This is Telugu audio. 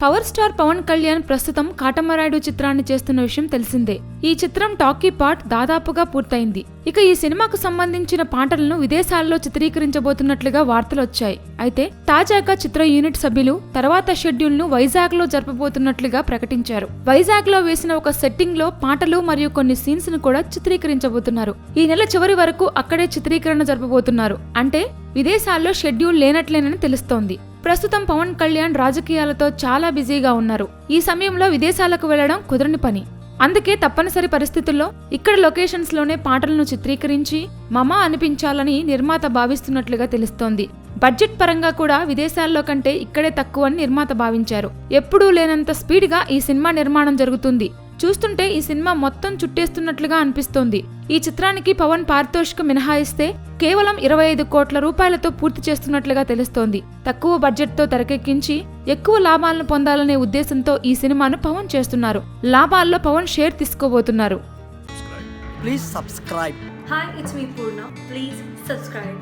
పవర్ స్టార్ పవన్ కళ్యాణ్ ప్రస్తుతం కాటమరాయుడు చిత్రాన్ని చేస్తున్న విషయం తెలిసిందే. ఈ చిత్రం టాకీ పార్ట్ దాదాపుగా పూర్తయింది. ఇక ఈ సినిమాకు సంబంధించిన పాటలను విదేశాల్లో చిత్రీకరించబోతున్నట్లుగా వార్తలు వచ్చాయి. అయితే తాజాగా చిత్ర యూనిట్ సభ్యులు తర్వాత షెడ్యూల్ ను వైజాగ్ లో జరపబోతున్నట్లుగా ప్రకటించారు. వైజాగ్ లో వేసిన ఒక సెట్టింగ్ లో పాటలు మరియు కొన్ని సీన్స్ ను కూడా చిత్రీకరించబోతున్నారు. ఈ నెల చివరి వరకు అక్కడే చిత్రీకరణ జరపబోతున్నారు. అంటే విదేశాల్లో షెడ్యూల్ లేనట్లేనని తెలుస్తోంది. ప్రస్తుతం పవన్ కళ్యాణ్ రాజకీయాలతో చాలా బిజీగా ఉన్నారు. ఈ సమయంలో విదేశాలకు వెళ్లడం కుదరని పని. అందుకే తప్పనిసరి పరిస్థితుల్లో ఇక్కడ లొకేషన్స్ లోనే పాటలను చిత్రీకరించి మమా అనిపించాలని నిర్మాత భావిస్తున్నట్లుగా తెలుస్తోంది. బడ్జెట్ పరంగా కూడా విదేశాల్లో కంటే ఇక్కడే తక్కువని నిర్మాత భావించారు. ఎప్పుడూ లేనంత స్పీడ్ గా ఈ సినిమా నిర్మాణం జరుగుతుంది. చూస్తుంటే ఈ సినిమా మొత్తం చుట్టేస్తున్నట్లుగా అనిపిస్తోంది. ఈ చిత్రానికి పవన్ పారితోషికం మినహాయిస్తే కేవలం 25 కోట్ల రూపాయలతో పూర్తి చేస్తున్నట్లుగా తెలుస్తోంది. తక్కువ బడ్జెట్ తో తెరకెక్కించి ఎక్కువ లాభాలను పొందాలనే ఉద్దేశంతో ఈ సినిమాను పవన్ చేస్తున్నారు. లాభాల్లో పవన్ షేర్ తీసుకోబోతున్నారు. Please subscribe. Hi, it's me Purna. Please subscribe.